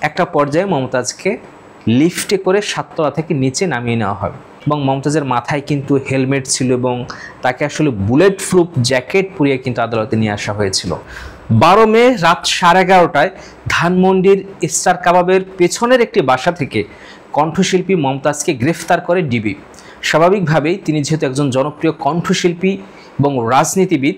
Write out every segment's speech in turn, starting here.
একটা পর্যায়ে মমতাজকে লিফটে করে 7 তলা থেকে নিচে নামিয়ে নেওয়া হয় এবং মমতাজের মাথায় কিন্তু হেলমেট ছিল এবং তাকে আসলে বুলেট প্রুফ জ্যাকেট পরিয়ে কিন্তু আদালতে নিয়ে আসা হয়েছিল। 12 মে রাত 11:30টায় ধানমন্ডির স্টার কাবাবের পেছনের একটি বাসা থেকে কণ্ঠশিল্পী মমতাজকে গ্রেফতার করে ডিবি। স্বাভাবিকভাবেই তিনি যেহেতু একজন জনপ্রিয় কণ্ঠশিল্পী এবং রাজনীতিবিদ,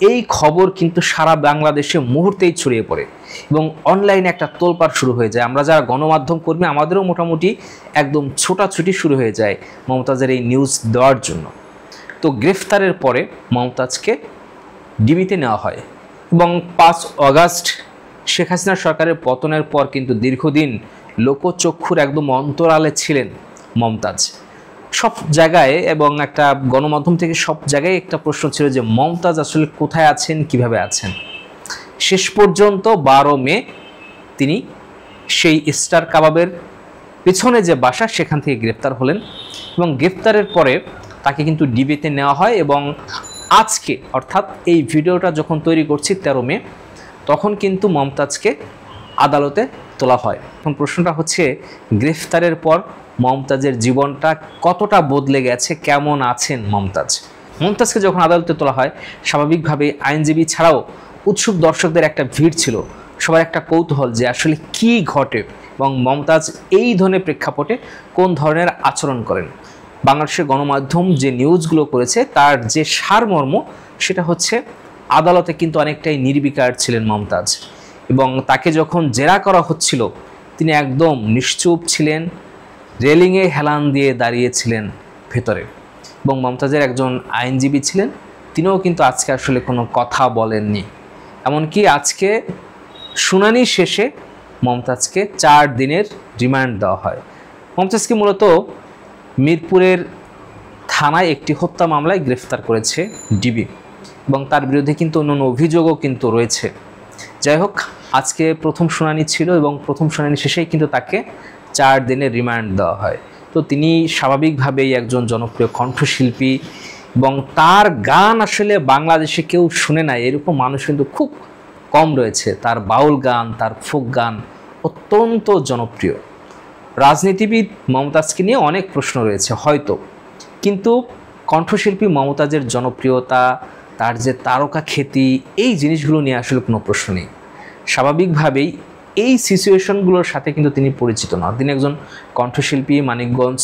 এই খবর কিন্তু সারা বাংলাদেশে মুহূর্তেই ছড়িয়ে পড়ে এবং অনলাইনে একটা তোলপাড় শুরু হয়ে যায়। আমরা যারা গণমাধ্যম কর্মী আমাদেরও মোটামুটি একদম ছোটাছুটি শুরু হয়ে যায় মমতাজের এই নিউজ দেওয়ার জন্য। তো গ্রেফতারের পরে মমতাজকে ডিবিতে নেওয়া হয় এবং 5 আগস্ট শেখ হাসিনা সরকারের পতনের পর কিন্তু দীর্ঘদিন লোকচক্ষুর একদম অন্তরালে ছিলেন মমতাজ। সব জায়গায় এবং একটা গণমাধ্যম থেকে সব জায়গায় একটা প্রশ্ন ছিল যে মমতাজ আসলে কোথায় আছেন, কিভাবে আছেন। শেষ পর্যন্ত 12 মে তিনি সেই স্টার কাবাবের পেছনে যে বাসা সেখান থেকে গ্রেফতার হলেন এবং গ্রেফতারের পরে তাকে কিন্তু ডিবিতে নেওয়া হয় এবং আজকে অর্থাৎ এই ভিডিওটা যখন তৈরি করছি 13 মে, তখন কিন্তু মমতাজকে আদালতে তোলা হয়। এখন প্রশ্নটা হচ্ছে গ্রেফতারের পর মমতাজের জীবনটা কতটা বদলে গেছে, কেমন আছেন মমতাজ। মমতাজকে যখন আদালতে তোলা হয় স্বাভাবিকভাবে আইনজীবী ছাড়াও উৎসুক দর্শকদের একটা ভিড় ছিল, সবার একটা কৌতূহল যে আসলে কি ঘটে এবং মমতাজ এই ধরনের প্রেক্ষাপটে কোন ধরনের আচরণ করেন। বাংলাদেশের গণমাধ্যম যে নিউজগুলো করেছে তার যে সারমর্ম সেটা হচ্ছে আদালতে কিন্তু অনেকটাই নির্বিকার ছিলেন মমতাজ এবং তাকে যখন জেরা করা হচ্ছিল তিনি একদম নিশ্চুপ ছিলেন, রেলিংয়ে হেলান দিয়ে দাঁড়িয়েছিলেন ভেতরে এবং মমতাজের একজন আইনজীবী ছিলেন, তিনিও কিন্তু আজকে আসলে কোনো কথা বলেননি। এমনকি আজকে শুনানি শেষে মমতাজকে 4 দিনের রিমান্ড দেওয়া হয়। মমতাজকে মূলত মিরপুরের থানায় একটি হত্যা মামলায় গ্রেফতার করেছে ডিবি এবং তার বিরুদ্ধে কিন্তু অন্যান্য অভিযোগও কিন্তু রয়েছে। যাই হোক, আজকে প্রথম শুনানি ছিল এবং প্রথম শুনানি শেষেই কিন্তু তাকে 4 দিনের রিমান্ড দেওয়া হয়। তো তিনি স্বাভাবিকভাবেই একজন জনপ্রিয় কণ্ঠশিল্পী এবং তার গান আসলে বাংলাদেশে কেউ শুনে না এরকম মানুষ কিন্তু খুব কম রয়েছে। তার বাউল গান, তার ফোক গান অত্যন্ত জনপ্রিয়। রাজনীতিবিদ মমতাজকে নিয়ে অনেক প্রশ্ন রয়েছে হয়তো, কিন্তু কণ্ঠশিল্পী মমতাজের জনপ্রিয়তা, তার যে তারকা খ্যাতি, এই জিনিসগুলো নিয়ে আসলে কোনো প্রশ্ন নেই। স্বাভাবিকভাবেই এই সিচুয়েশনগুলোর সাথে কিন্তু তিনি পরিচিত না। তিনি একজন কণ্ঠশিল্পী, মানিকগঞ্জ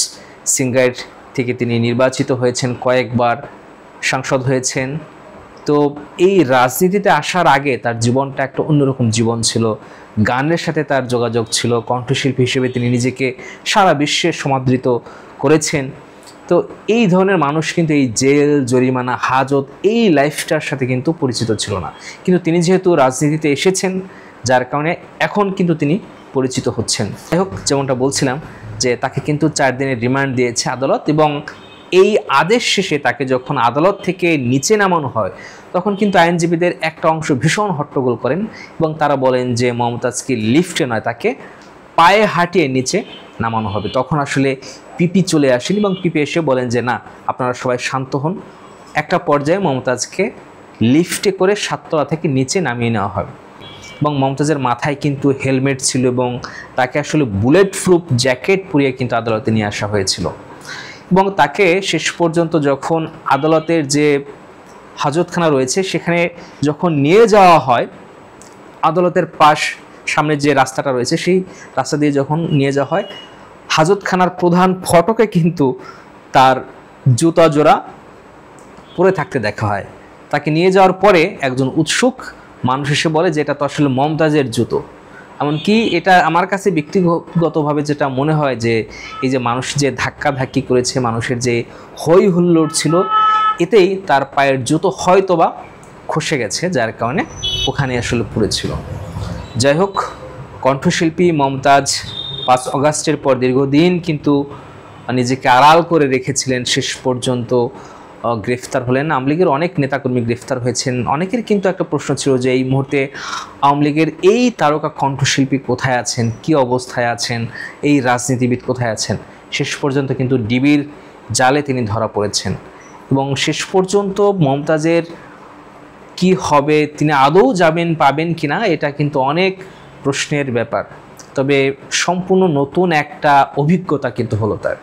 সিঙ্গার থেকে তিনি নির্বাচিত হয়েছেন, কয়েকবার সাংসদ হয়েছেন। তো এই রাজনীতিতে আসার আগে তার জীবনটা একটা অন্যরকম জীবন ছিল, গানের সাথে তার যোগাযোগ ছিল, কণ্ঠশিল্পী হিসেবে তিনি নিজেকে সারা বিশ্বে সমাদৃত করেছেন। তো এই ধরনের মানুষ কিন্তু এই জেল, জরিমানা, হাজত এই লাইফটার সাথে কিন্তু পরিচিত ছিল না, কিন্তু তিনি যেহেতু রাজনীতিতে এসেছেন যার কারণে এখন কিন্তু তিনি পরিচিত হচ্ছেন। যাই হোক, যেমনটা বলছিলাম যে তাকে কিন্তু 4 দিনের রিমান্ড দিয়েছে আদালত এবং এই আদেশ শেষে তাকে যখন আদালত থেকে নিচে নামানো হয় তখন কিন্তু আইনজীবীদের একটা অংশ ভীষণ হট্টগোল করেন এবং তারা বলেন যে মমতাজকে লিফটে নয়, তাকে পায়ে হাঁটিয়ে নিচে নামানো হবে। তখন আসলে পিপি চলে আসেন এবং পিপি এসে বলেন যে না, আপনারা সবাই শান্ত হন। একটা পর্যায়ে মমতাজকে লিফটে করে 7 তলা থেকে নিচে নামিয়ে নেওয়া হয় এবং মমতাজের মাথায় কিন্তু হেলমেট ছিল এবং তাকে আসলে বুলেট প্রুফ জ্যাকেট পরিয়ে কিন্তু আদালতে নিয়ে আসা হয়েছিল এবং তাকে শেষ পর্যন্ত যখন আদালতের যে হাজতখানা রয়েছে সেখানে যখন নিয়ে যাওয়া হয়, আদালতের সামনে যে রাস্তাটা রয়েছে সেই রাস্তা দিয়ে যখন নিয়ে যাওয়া হয়, হাজতখানার প্রধান ফটকে কিন্তু তার জুতা জোড়া পরে থাকতে দেখা হয়। তাকে নিয়ে যাওয়ার পরে একজন উৎসুক মানুষ এসে বলে যে এটা তো আসলে মমতাজের জুতো। এমনকি এটা আমার কাছে ব্যক্তিগতভাবে যেটা মনে হয় যে এই যে মানুষ যে ধাক্কাধাক্কি করেছে, মানুষের যে হই হুল্লোড় ছিল, এতেই তার পায়ের জুতো হয়তোবা খসে গেছে, যার কারণে ওখানে আসলে পড়েছিল। যাই হোক, কণ্ঠশিল্পী মমতাজ 5 আগস্টের পর দীর্ঘদিন কিন্তু নিজেকে আড়াল করে রেখেছিলেন, শেষ পর্যন্ত গ্রেফতার হলেন। আওয়ামী লীগের অনেক নেতাকর্মী গ্রেফতার হয়েছেন। অনেকের কিন্তু একটা প্রশ্ন ছিল যে এই মুহূর্তে আওয়ামী লীগের এই তারকা কণ্ঠশিল্পী কোথায় আছেন, কি অবস্থায় আছেন, এই রাজনীতিবিদ কোথায় আছেন। শেষ পর্যন্ত কিন্তু ডিবির জালে তিনি ধরা পড়েছেন এবং শেষ পর্যন্ত মমতাজের কি হবে, তিনি আদৌ পাবেন কিনা, এটা কিন্তু অনেক প্রশ্নের ব্যাপার। তবে সম্পূর্ণ নতুন একটা অভিজ্ঞতা কিন্তু হলো তার।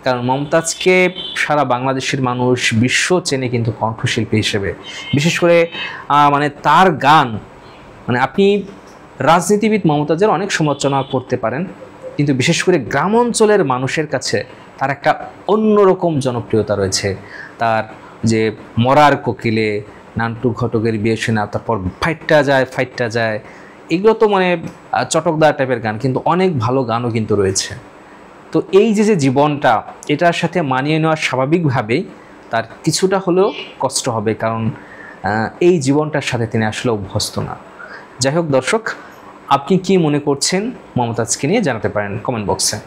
কারণ মমতাজকে সারা বাংলাদেশের মানুষ বিশ্ব চেনে কিন্তু কণ্ঠশিল্পী হিসেবে। বিশেষ করে মানে তার গান, মানে আপনি রাজনীতিবিদ মমতাজের অনেক সমালোচনা করতে পারেন, কিন্তু বিশেষ করে গ্রাম অঞ্চলের মানুষের কাছে তার একটা অন্যরকম জনপ্রিয়তা রয়েছে। তার যে মরার কোকিলে, নান্টু ঘটকের বিয়ে শোনা, তারপর ফাইটটা যায়, এগুলো তো মানে চটকদার টাইপের গান, কিন্তু অনেক ভালো গানও কিন্তু রয়েছে। তো এই যে জীবনটা, এটার সাথে মানিয়ে নেওয়া স্বাভাবিকভাবেই তার কিছুটা হলেও কষ্ট হবে, কারণ এই জীবনটার সাথে তিনি আসলে অভ্যস্ত না। যাই হোক দর্শক, আপনি কি মনে করছেন মমতাজকে নিয়ে জানাতে পারেন কমেন্ট বক্সে।